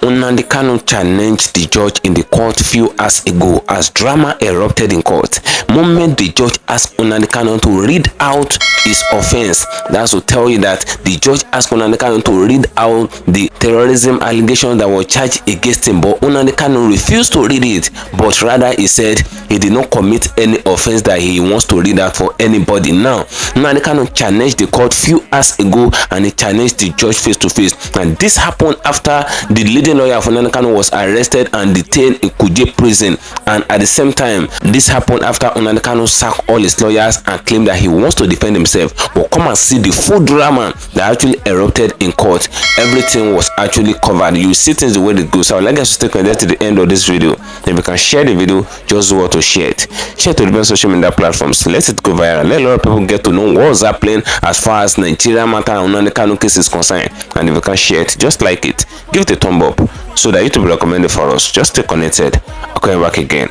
Nnamdi Kanu challenged the judge in the court few hours ago as drama erupted in court. Moment the judge asked Nnamdi Kanu to read out his offense. That's to tell you that the judge asked Nnamdi Kanu to read out the terrorism allegation that was charged against him, but Nnamdi Kanu refused to read it, but rather he said he did not commit any offense that he wants to read out for anybody. Now, Nnamdi Kanu challenged the court few hours ago and he challenged the judge face to face, and this happened after the leading lawyer for Nnamdi Kanu was arrested and detained in Kuje prison, and at the same time this happened after Nnamdi Kanu sacked all his lawyers and claimed that he wants to defend himself. But come and see the full drama that actually erupted in court. Everything was actually covered. You see things the way it goes. So I would like us to stay connected to the end of this video. If you can share the video, just want to share it. Share to the best social media platforms. Let it go viral. Let a lot of people get to know what's happening as far as Nigeria matter and Nnamdi Kanu case is concerned. And if you can share it, just like it, give it a thumb up so that YouTube will recommend it for us. Just stay connected. I'll come back again.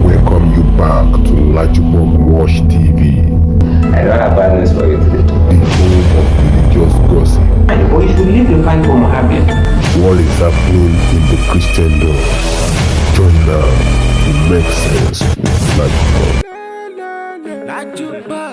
Welcome you back to LAJUPOG Watch TV. I don't have bad news for you today. The home of religious gossip. But you should leave the fight for Mohammed. What is happening in the Christendom? Join now to make sense with LAJUPOG.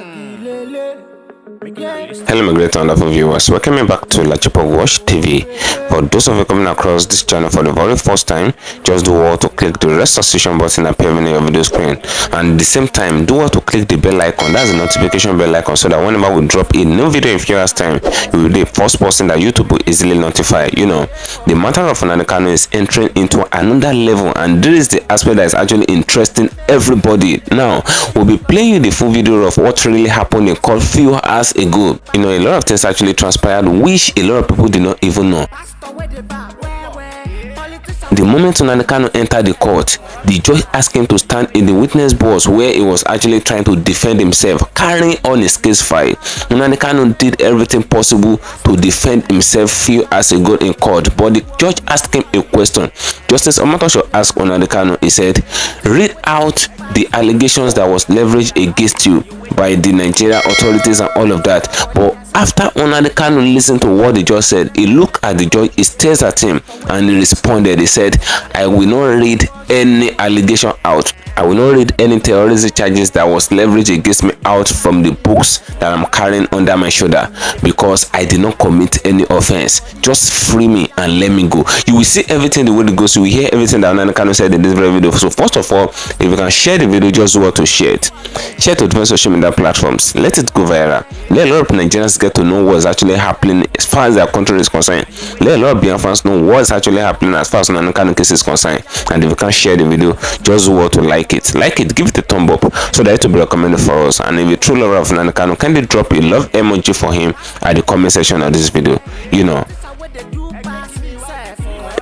Hello my great wonderful viewers, welcome back to LAJUPOG Watch TV. For those of you coming across this channel for the very first time, just do well to click the red subscription button appearing on your video screen, and at the same time do well to click the bell icon, that's the notification bell icon, so that whenever we drop a new video in few hours time, you will be the first person that YouTube will easily notify. You know, the matter of Nnamdi Kanu is entering into another level, and this is the aspect that is actually interesting everybody. Now we'll be playing you the full video of what really happened in court few hours ago. You know, a lot of things actually transpired which a lot of people did not even know. The moment Nnamdi Kanu entered the court, the judge asked him to stand in the witness box where he was actually trying to defend himself, carrying on his case file. Nnamdi Kanu did everything possible to defend himself few hours ago in court, but the judge asked him a question. Justice Omotoso asked Nnamdi Kanu, he said, read out the allegations that was leveraged against you by the Nigerian authorities and all of that. But after Nnamdi Kanu listened to what the judge said, he looked at the judge, he stares at him, and he responded. He said, I will not read any allegation out. I will not read any terrorism charges that was leveraged against me out from the books that I'm carrying under my shoulder, because I did not commit any offense. Just free me and let me go. You will see everything the way it goes. You will hear everything that Nnamdi Kanu said in this very video. So first of all, if you can share the video, just want to share it. Share to different social media platforms. Let it go viral. Let a lot of Nigerians get to know what's actually happening as far as their country is concerned. Let a lot of Biafrans know what's actually happening as far as Nnamdi Kanu case is concerned. And if you can share the video, just want to like it, give it a thumb up so that it will be recommended for us. And if you're a true lover of Nnamdi Kanu, kindly drop a love emoji for him at the comment section of this video. You know,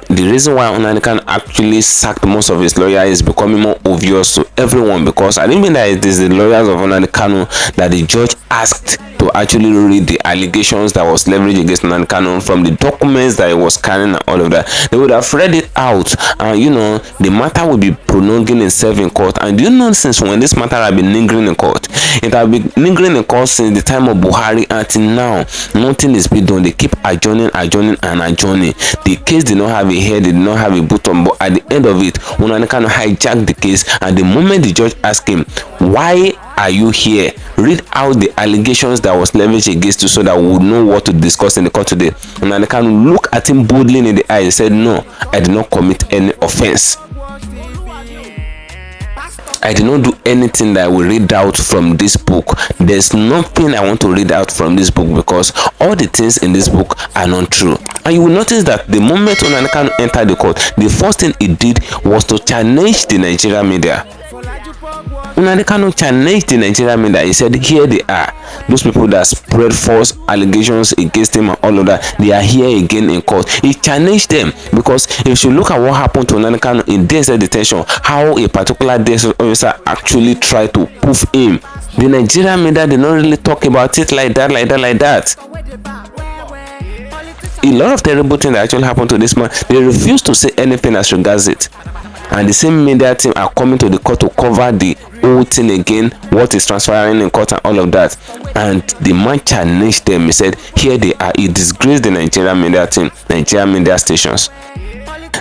the reason why Nnamdi Kanu actually sacked most of his lawyers is becoming more obvious to everyone, because I didn't mean that it is the lawyers of Nnamdi Kanu that the judge asked to actually read the allegations that was leveraged against Nnamdi Kanu from the documents that he was carrying and all of that. They would have read it out, and you know, the matter will be prolonging itself in court. And do you know, since when this matter has been lingering in court? It has been lingering in court since the time of Buhari until now. Nothing is being done. They keep adjourning. The case did not have a head, they did not have a bottom, but at the end of it, Nnamdi Kanu hijacked the case, and the moment the judge asked him, why are you here? Read out the allegations that was leveraged against you so that we would know what to discuss in the court today. Nnamdi Kanu looked at him boldly in the eye and said, no, I did not commit any offense. I did not do anything that I will read out from this book. There's nothing I want to read out from this book, because all the things in this book are not true. And you will notice that the moment Nnamdi Kanu entered the court, the first thing he did was to challenge the Nigerian media. Nnamdi Kanu challenged the Nigerian media. He said, here they are, those people that spread false allegations against him and all of that, they are here again in court. He challenged them, because if you look at what happened to Nnamdi Kanu in DSS detention, how a particular DSS officer actually tried to proof him, the Nigerian media did not really talk about it like that. A lot of terrible things that actually happened to this man, they refused to say anything as regards it. and the same media team are coming to the court to cover the whole thing again, what is transpiring in court and all of that. And the man challenged them. He said, here they are. He disgraced the Nigerian media team, Nigerian media stations.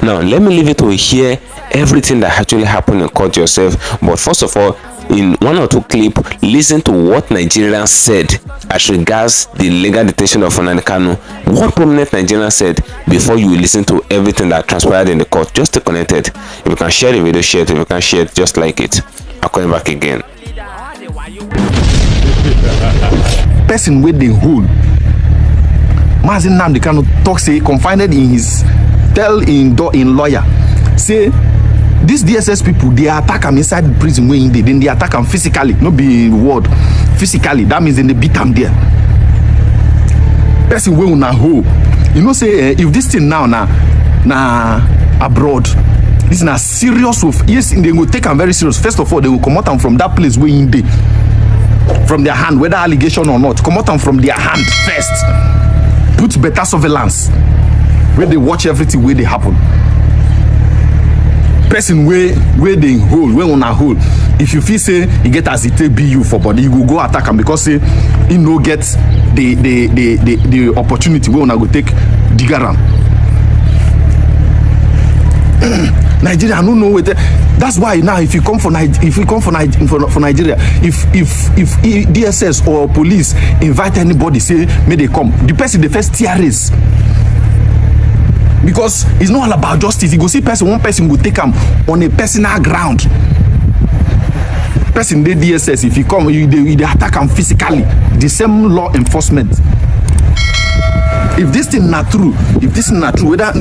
Now let me leave you to hear everything that actually happened in court yourself. But first of all, in one or two clips, listen to what Nigerians said as regards the legal detention of Nnamdi Kanu. What prominent Nigerians said before you listen to everything that transpired in the court. Just stay connected. If you can share the video, share it. If you can share it, just like it. I'll call you back again. Person with the hold. Mazin Nnamdi Kanu talk say confided in his in lawyer say these DSS people, they attack him inside the prison where they then they attack him physically, not be word physically. That means then they beat him there. Person wey una hold, you know say if this thing now na abroad, this na serious of yes, they will take him very serious. First of all, they will come out him from that place where in dey, from their hand, whether allegation or not, come out him from their hand first. Put better surveillance where they watch everything where they happen. Person where they hold, where una hold, if you feel say you get as it be you for body, you will go attack him because say you no get the opportunity where una go take digger am. Nigeria, I don't know what. That's why now if you come for Nigeria, if DSS or police invite anybody, say may they come, the person the first tier is. Because it's not all about justice. You go see person, one person will take him on a personal ground. Person the DSS, if you come, they attack him physically. The same law enforcement. If this thing not true, whether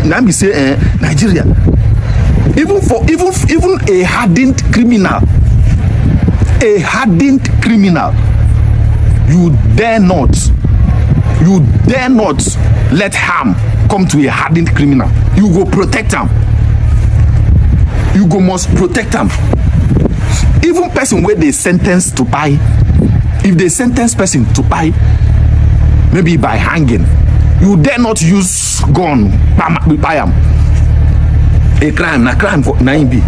now be say Nigeria, even a hardened criminal, you dare not let harm come to a hardened criminal. You go protect them. You go must protect them. Even person where they sentence to buy, if they sentence person to buy, maybe by hanging, you dare not use gun buy them. A crime for 9B.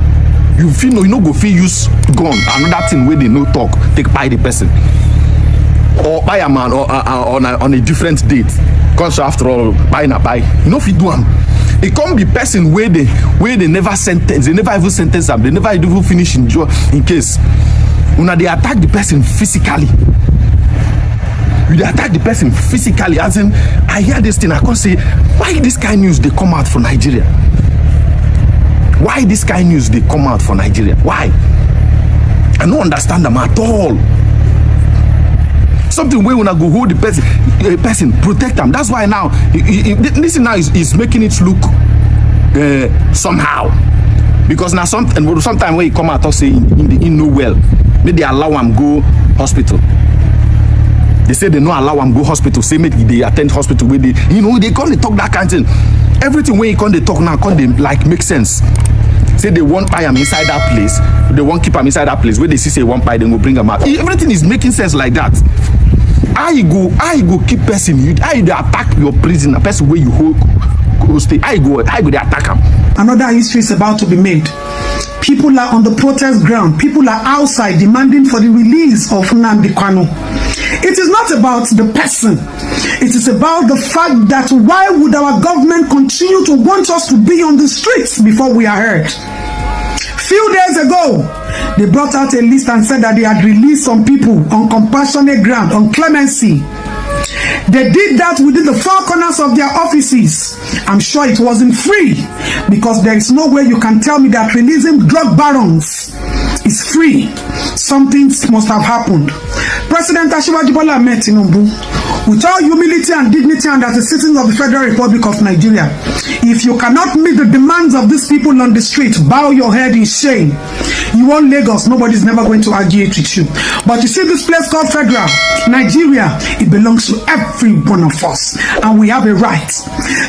You feel no, you know go feel use gun. Another thing where they no talk, take buy the person. Or buy a man or on a different date. Because after all, buy. You know if you do them. It can't be person where they never sentence, they never even sentence them, they never even finish in case. When they attack the person physically. You attack the person physically, as in I hear this thing, I can't say why this kind of news they come out for Nigeria. Why this kind of news they come out for Nigeria? Why? I don't understand them at all. Something where when I go hold the person, protect them. That's why now this now is making it look somehow. Because now sometimes when you come out and say in no well, maybe they allow him go hospital. They say they don't allow him go hospital. Say maybe they attend hospital where they can't they talk that kind of thing. Everything where you can't they talk now can't they like make sense. Say they won't buy him inside that place. They won't keep him inside that place. Where they see say one buy, they will bring him out. Everything is making sense like that. How you go keep person? How you attack your prisoner? Person where you hold stay. How you go they attack him? Another history is about to be made. People are on the protest ground. People are outside demanding for the release of Nnamdi Kanu. It is not about the person. It is about the fact that why would our government continue to want us to be on the streets before we are heard? Few days ago, they brought out a list and said that they had released some people on compassionate ground, on clemency. They did that within the four corners of their offices. I'm sure it wasn't free, because there is no way you can tell me that releasing drug barons is free. Something must have happened. President Asiwaju Bola Ahmed Tinubu, with all humility and dignity and as a citizen of the Federal Republic of Nigeria, if you cannot meet the demands of these people on the street, bow your head in shame. You want Lagos, nobody's never going to argue it with you. But you see this place called Federal, Nigeria, it belongs to every one of us, and we have a right.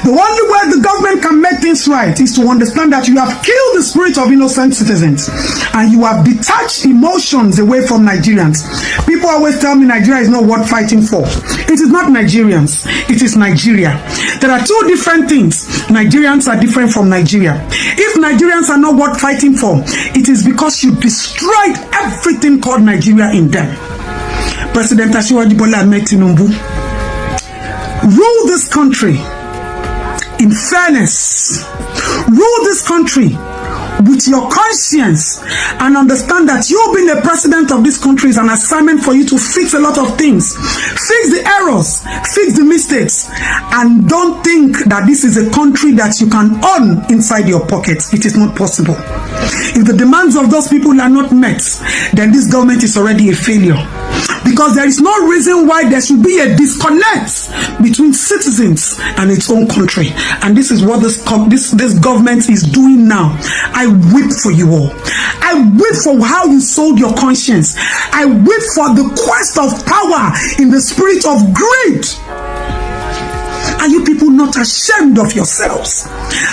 The only way the government can make things right is to understand that you have killed the spirit of innocent citizens, and you have detached emotions away from Nigerians. People are always tell me Nigeria is not worth fighting for. It is not Nigerians. It is Nigeria. There are two different things. Nigerians are different from Nigeria. If Nigerians are not worth fighting for, it is because you destroyed everything called Nigeria in them. President Asiwaju Bola Ahmed Tinubu, rule this country in fairness. Rule this country with your conscience and understand that you being the president of this country is an assignment for you to fix a lot of things. Fix the errors, fix the mistakes, and don't think that this is a country that you can own inside your pockets. It is not possible. If the demands of those people are not met, then this government is already a failure. Because there is no reason why there should be a disconnect between citizens and its own country. And this is what this government is doing now. I weep for you all. I weep for how you sold your conscience. I weep for the quest of power in the spirit of greed. Are you people not ashamed of yourselves?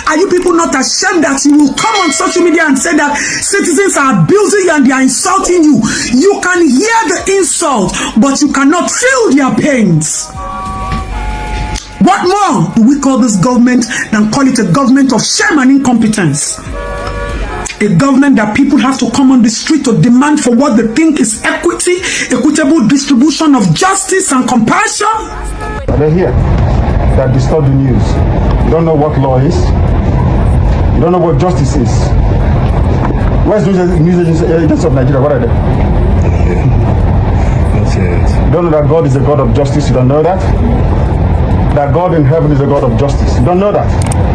Are you people not ashamed that you will come on social media and say that citizens are abusing you and they are insulting you? You can hear the insult, but you cannot feel their pains. What more do we call this government than call it a government of shame and incompetence? A government that people have to come on the street to demand for what they think is equity, equitable distribution of justice and compassion. They're here. That distort the news. You don't know what law is. You don't know what justice is. Where's the news agents of Nigeria? What are they? That's it. You don't know that God is a God of justice. You don't know that. That God in heaven is a God of justice. You don't know that.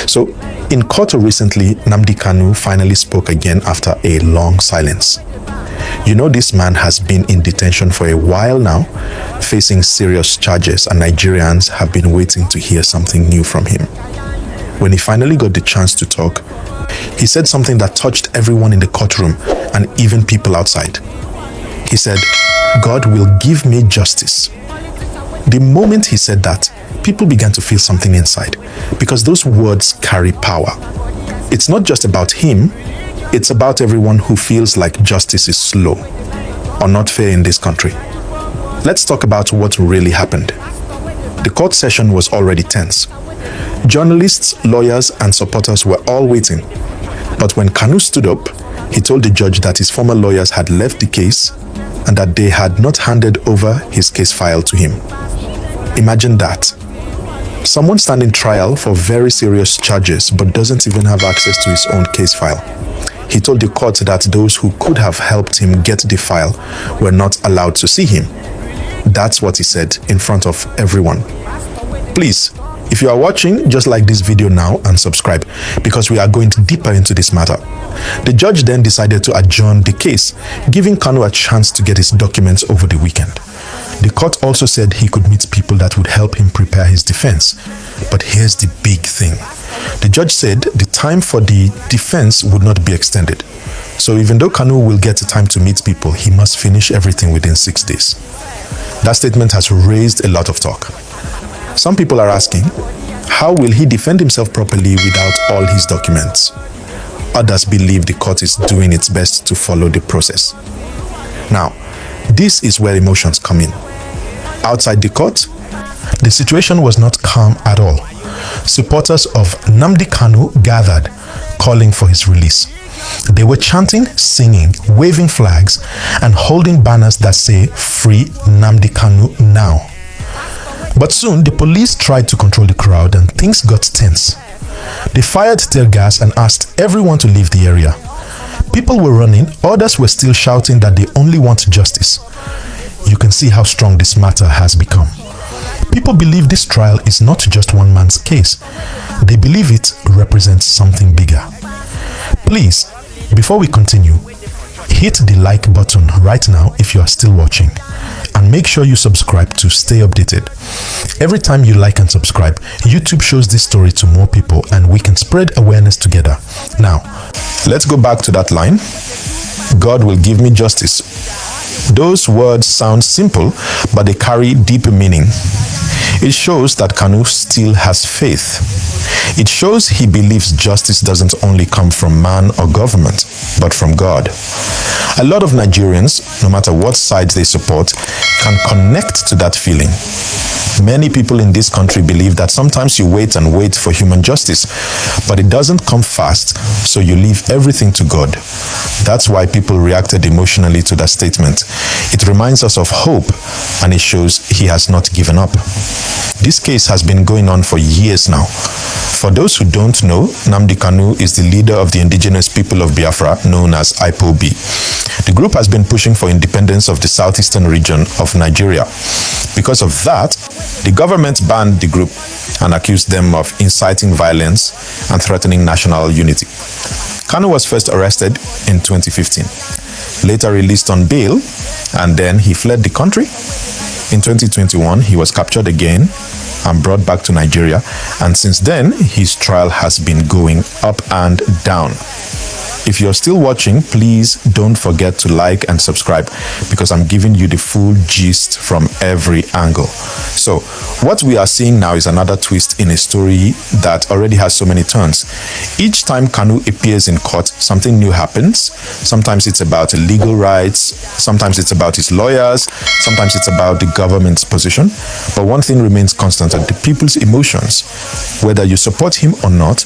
So, in court recently, Nnamdi Kanu finally spoke again after a long silence. You know, this man has been in detention for a while now, facing serious charges, and Nigerians have been waiting to hear something new from him. When he finally got the chance to talk, he said something that touched everyone in the courtroom and even people outside. He said, "God will give me justice." The moment he said that, people began to feel something inside, because those words carry power. It's not just about him, it's about everyone who feels like justice is slow or not fair in this country. Let's talk about what really happened. The court session was already tense. Journalists, lawyers, and supporters were all waiting. But when Kanu stood up, he told the judge that his former lawyers had left the case and that they had not handed over his case file to him. Imagine that. Someone standing trial for very serious charges but doesn't even have access to his own case file. He told the court that those who could have helped him get the file were not allowed to see him. That's what he said in front of everyone. Please, if you are watching, just like this video now and subscribe, because we are going deeper into this matter. The judge then decided to adjourn the case, giving Kanu a chance to get his documents over the weekend. The court also said he could meet people that would help him prepare his defense. But here's the big thing. The judge said the time for the defense would not be extended. So even though Kanu will get time to meet people, he must finish everything within 6 days. That statement has raised a lot of talk. Some people are asking, how will he defend himself properly without all his documents? Others believe the court is doing its best to follow the process. Now, this is where emotions come in. Outside the court, the situation was not calm at all. Supporters of Nnamdi Kanu gathered, calling for his release. They were chanting, singing, waving flags, and holding banners that say, "Free Nnamdi Kanu now." But soon, the police tried to control the crowd and things got tense. They fired tear gas and asked everyone to leave the area. People were running, others were still shouting that they only want justice. You can see how strong this matter has become. People believe this trial is not just one man's case. They believe it represents something bigger. Please, before we continue, hit the like button right now if you are still watching, and make sure you subscribe to stay updated. Every time you like and subscribe, YouTube shows this story to more people and we can spread awareness together. Now, let's go back to that line. God will give me justice. Those words sound simple, but they carry deep meaning. It shows that Kanu still has faith. It shows he believes justice doesn't only come from man or government, but from God. A lot of Nigerians, no matter what side they support, can connect to that feeling. Many people in this country believe that sometimes you wait and wait for human justice, but it doesn't come fast, so you leave everything to God. That's why people reacted emotionally to that statement. It reminds us of hope, and it shows he has not given up. This case has been going on for years now. For those who don't know, Nnamdi Kanu is the leader of the indigenous people of Biafra, known as IPOB. The group has been pushing for independence of the southeastern region of Nigeria. Because of that, the government banned the group and accused them of inciting violence and threatening national unity. Kanu was first arrested in 2015, later released on bail, and then he fled the country. In 2021, he was captured again and brought back to Nigeria, and since then, his trial has been going up and down. If you're still watching, please don't forget to like and subscribe, because I'm giving you the full gist from every angle. So, what we are seeing now is another twist in a story that already has so many turns. Each time Kanu appears in court, something new happens. Sometimes it's about legal rights, sometimes it's about his lawyers, sometimes it's about the government's position. But one thing remains constant: the people's emotions. Whether you support him or not,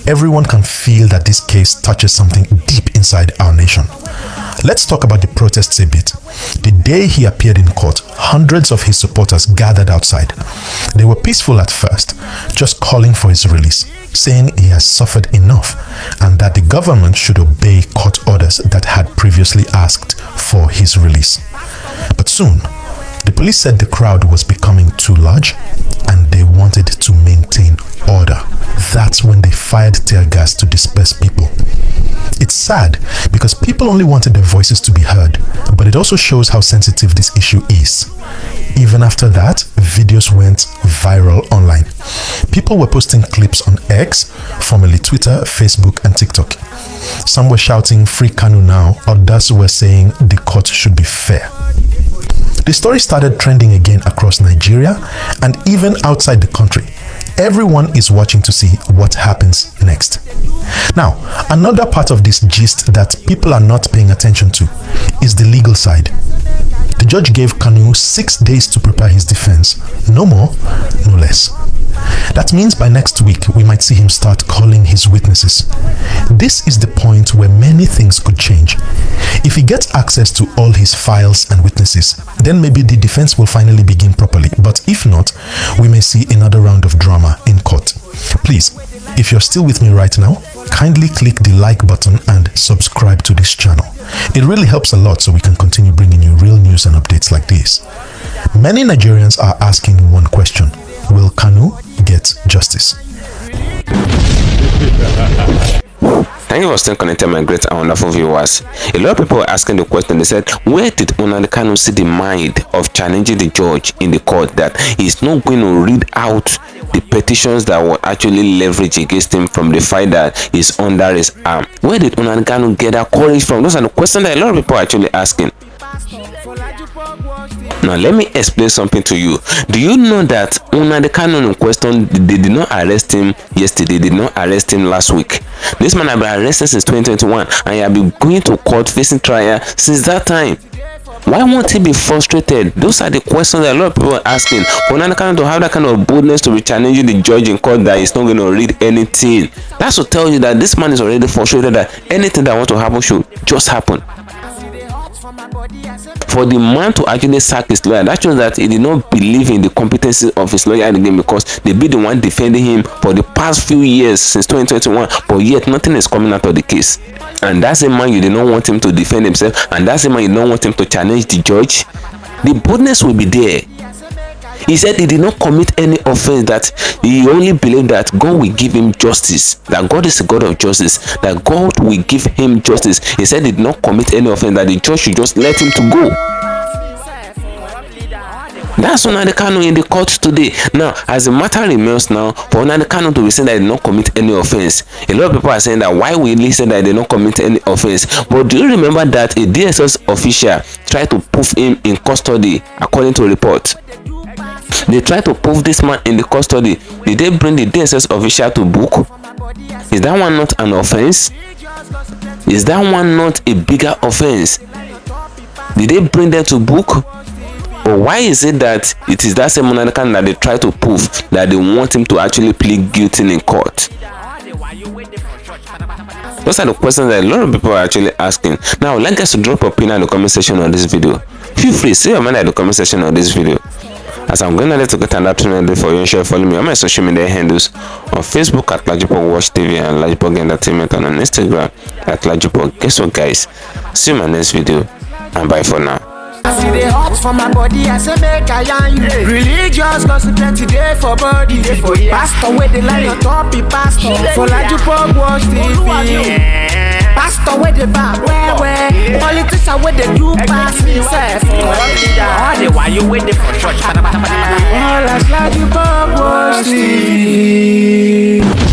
everyone can feel that this case touches something deep inside our nation. Let's talk about the protests a bit. The day he appeared in court, hundreds of his supporters gathered outside. They were peaceful at first, just calling for his release, saying he has suffered enough and that the government should obey court orders that had previously asked for his release. But soon, the police said the crowd was becoming too large and they wanted to maintain order. That's when they fired tear gas to disperse people. It's sad because people only wanted their voices to be heard, but it also shows how sensitive this issue is. Even after that, videos went viral online. People were posting clips on X, formerly Twitter, Facebook, and TikTok. Some were shouting "Free Kanu now," others were saying the court should be fair. The story started trending again across Nigeria and even outside the country. Everyone is watching to see what happens next. Now, another part of this gist that people are not paying attention to is the legal side. The judge gave Kanu 6 days to prepare his defense. No more, no less. That means by next week, we might see him start calling his witnesses. This is the point where many things could change. If he gets access to all his files and witnesses, then maybe the defense will finally begin properly. But if not, we may see another round of drama in court. Please, if you're still with me right now, kindly click the like button and subscribe to this channel. It really helps a lot so we can continue bringing you real news and updates like this. Many Nigerians are asking one question: will Kanu get justice? Thank you for staying connected, my great and wonderful viewers. A lot of people were asking the question. They said, where did Nnamdi Kanu see the mind of challenging the judge in the court that he's not going to read out the petitions that were actually leveraged against him from the fact that he's under his arm? Where did Nnamdi Kanu get that courage from? Those are the questions that a lot of people are actually asking. Now let me explain something to you. Do you know that Nnamdi Kanu in question, they did not arrest him yesterday, they did not arrest him last week. This man has been arrested since 2021 and he has been going to court facing trial since that time. Why won't he be frustrated? Those are the questions that a lot of people are asking. For Nnamdi Kanu to have that kind of boldness to be challenging the judge in court that he's not going to read anything, that's to tell you that this man is already frustrated that anything that wants to happen should just happen. For the man to actually sack his lawyer, that shows that he did not believe in the competency of his lawyer again, because they be the one defending him for the past few years since 2021, but yet nothing is coming out of the case. And that's a man you did not want him to defend himself, and that's a man you don't want him to challenge the judge. The boldness will be there. He said he did not commit any offense, that he only believed that God will give him justice, that God is a God of justice, that God will give him justice. He said he did not commit any offense, that the judge should just let him to go. That's Nnamdi Kanu in the court today. Now, as the matter remains now, for Nnamdi Kanu to be saying that he did not commit any offense, a lot of people are saying that why will he say that he did not commit any offense? But do you remember that a DSS official tried to put him in custody according to a report? They tried to put this man in the custody. Did they bring the DSS official to book? Is that one not an offense? Is that one not a bigger offense? Did they bring them to book? But why is it that it is that same Nnamdi Kanu that they try to prove that they want him to actually plead guilty in court? Those are the questions that a lot of people are actually asking. Now, I'd like us to drop a opinion in the comment section on this video. Feel free, say your mind in the comment section on this video. As I'm going to get an opportunity for you, share, follow me on my social media handles on Facebook at LAJUPOG Watch TV and LAJUPOG Entertainment, and on Instagram at LAJUPOG. Guess what, guys? See you in my next video, and bye for now. I see the hot for my body, I say make I yarn you. Religious gossip plenty day for body. Pastor where the line on top be pastor. For LAJUPOG Watch TV. Pastor where the bar where politician where the do pass himself. Why you waiting for church? All as LAJUPOG Watch TV.